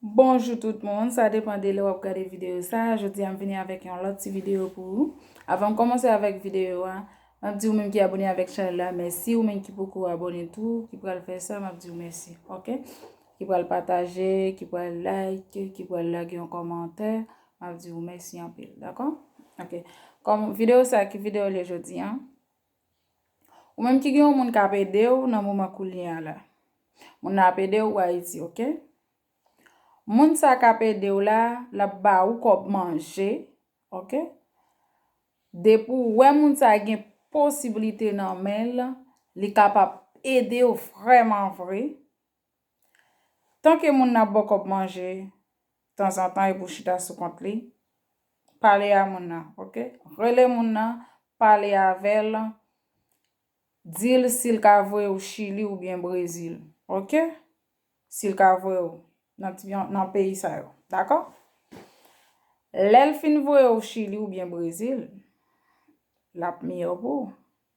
Bonjour tout le monde, ça dépend de l'heure où vous regardez la vidéo. Ça, je dis à venir avec une autre petite vidéo pour vous. Avant de commencer avec la vidéo, je dis vous-même qui abonné avec la chaîne là, merci. Vous-même qui beaucoup abonné tout, qui peut le faire ça, je dis merci. Ok? Qui peut le partager, qui peut le like, qui peut le liker en commentaire, je dis merci en pile. D'accord? Ok. Comme vidéo ça, qui vidéo les jeudi, hein? Ou même qui gagne mon KPD ou dans moment coulien là. Mon APD ou Haïti, ok? Moun sa ka pede ou la ba ou kop manje, ok? Depou wè moun sa gen posibilite nan men li kapap ede ou vreman vre. Tanke moun na bo kop manje, tan san tan e pou chita sou kont li, pale a moun na, ok? Rele moun na, pale avel, dil sil ka vwe ou Chili ou bien Brésil, ok? Sil ka vwe ou nan peyi sa yo, d'accord? Lèl fin vwe ou Chili ou bien Brésil, lap miye pou,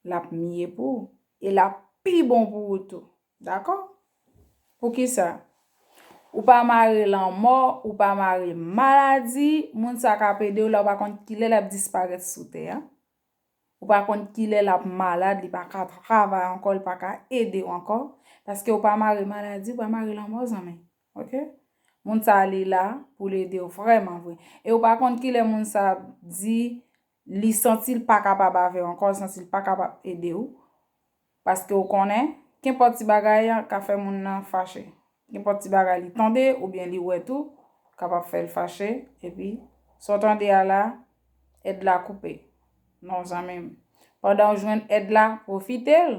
lap miye pou, e lap pi bon pou ou tou, d'accord? Pou ki sa? Ou pa mare lan mort, ou pa mare maladi, moun sa ka pede ou la pa kont ki lè lap disparet sou te, ou pa kont ki lè lap malade, li pa ka travay ankon, li pa ka ede ou ankon, paske ou pa mare maladi, ou pa mare lan mort zanmen, ok? Moun sa li la pou l'ede ou vreman vwe. E ou pa kont ki lè moun sa di li sentil pa kapab ave ankon, sentil pa kapab ede ou, paske ou konen, ken poti bagay ka fe moun nan fache. Ken poti bagay li tende ou bien li wetou, kapab fe l fache, epi, sotan de ala, ed la koupe. Non zanmen. Padan ou jwen ed la, profite l.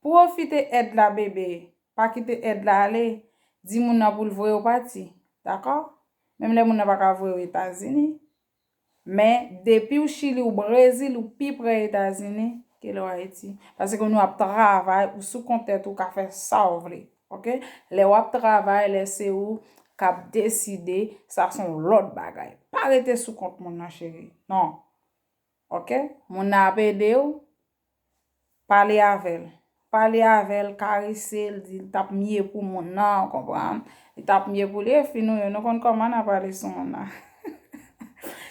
Profite ed la bebe, pa kite ed la ale, di moun nan pou l vwe ou pati. D'akor? Mem le moun nan pa ka vwe ou Etazini. Men, depi ou Chili ou Brésil ou pi pre Etazini, ke lo Haiti. Pase kon nou ap travay ou sou kontet ou ka fe sa ou vle. Ok? Le wap travay, le se ou kap deside, sa son lot bagay. Pa rete sou kont moun nan chéri. Non. Ok? Moun nan apede ou, pale avel. Pale avel, karise, di tap miye pou moun nan, kompran? Di tap miye pou li, finou yo, nou kon koman a pale sou moun nan.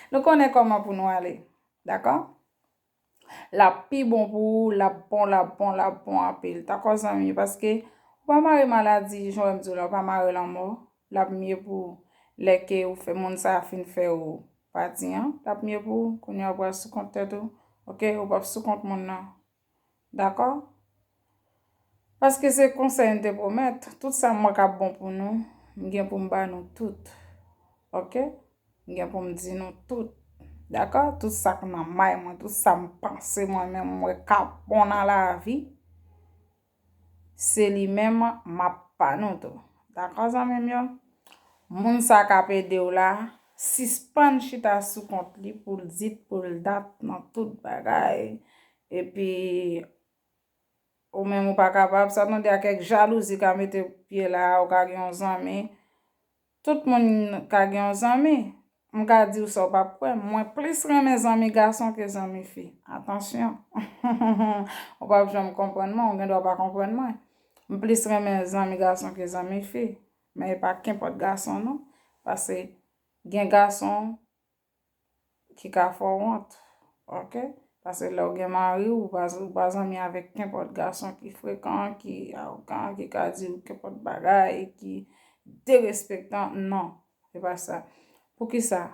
Nou konen koman pou nou ale. D'akor? La pi bon pou, la bon apel. D'akor zami? Paske, ou pa mare maladi, jowem di ou la, ou pa mare lan mor, la miye pou leke ou fe moun sa fin fe ou pati, la miye pou konye apwa sou kont tetou, ok? Ou pa sou kont moun nan. D'akor? Paske se konsen te promet, tout sa mwa ka bon pou nou, mgen pou mba nou tout. Ok? Mgen pou mdi nou tout. D'akor? Tout sa k nan may mwen, tout sa mpanse mwen men mwen ka bon nan la vi, se li men map pa nou tou. D'akor zanmen yo? Moun sa ka pede ou la, sispan chita sou kont li pou l'zit, pou l'dat nan tout bagay. E pi, ou men mou pa kapab, sa ton de a kek jalouzi ka mette piye la ou ka gen zanmi. Tout moun ka gen zanmi, mou ka di ou sa ou pa pwen, mwen plis reme zanmi gason ke zanmi fi. Atensyon. Ou pa jom kompren mwen, ou gen do pa kompren mwen. Mwen plis reme zanmi gason ke zanmi fi. Men e pa ken pot gason nou. Pase gen gason ki ka fò want. Ok? Pase lò gen mari ou pa zanmi avèk ken pot gason ki frekant, ki aoukan, ki ka di ou ken pot bagay, ki derespektan. Non, se pa sa. Pou ki sa?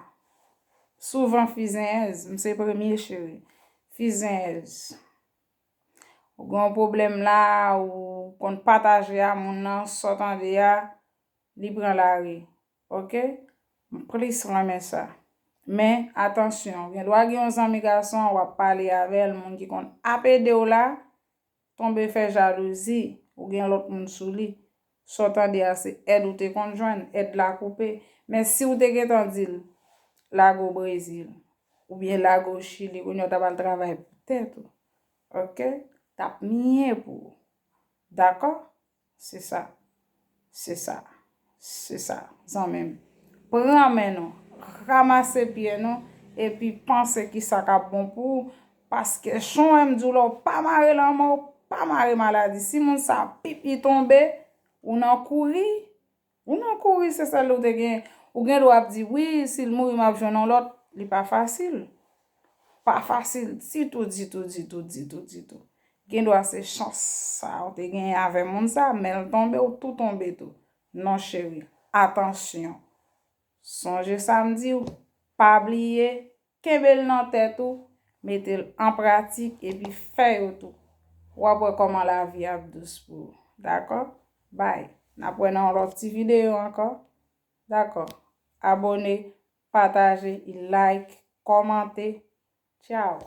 Souvan fizen ez, mse premye chéri. Fizen ez. Ou gen problem la, ou kon pataje ya moun nan, sotan de ya, li pran la ri. Ok? Plis reme sa. Men, atensyon, gen do a gen yon zanmi gason, wap pale avel, moun ki kon apede ou la, tombe fe jalouzi, ou gen lot moun sou li, sotan de a se ed ou te konjwen, ed la koupe, men si ou te getan dil, lago Brésil, ou bien lago Chili, ou nyo tabal travay pou tèt, ok? Tap miye pou. D'akor? Se sa. Se sa. Se sa. Zanmen. Pran men nou. Ramase piye nou, epi panse ki sa ka bon pou, paske chon em djou la, pa mare lan mou, pa mare maladi. Si moun sa pipi tombe, ou nan kouri, Ou nan kouri, c'est ça l'autre gen. Ou gen doit dire oui, s'il mouri m'a joindre l'autre, li pas facile. Pas facile, du tout, du tout, du tout, du tout, du tout. Gen doit se chance ça, ou te gen avec moun ça, mais elle tombe ou tout tombe tout. Non chéri, attention. Songe samedi ou pas oublier, kembel nan tête ou, mettez en pratique et puis fait tout. Ou après comment la vie a douce pour. D'accord? Bye. N'a prenons l'autre petite vidéo encore. D'accord. Abonnez, partagez, like, commentez. Ciao.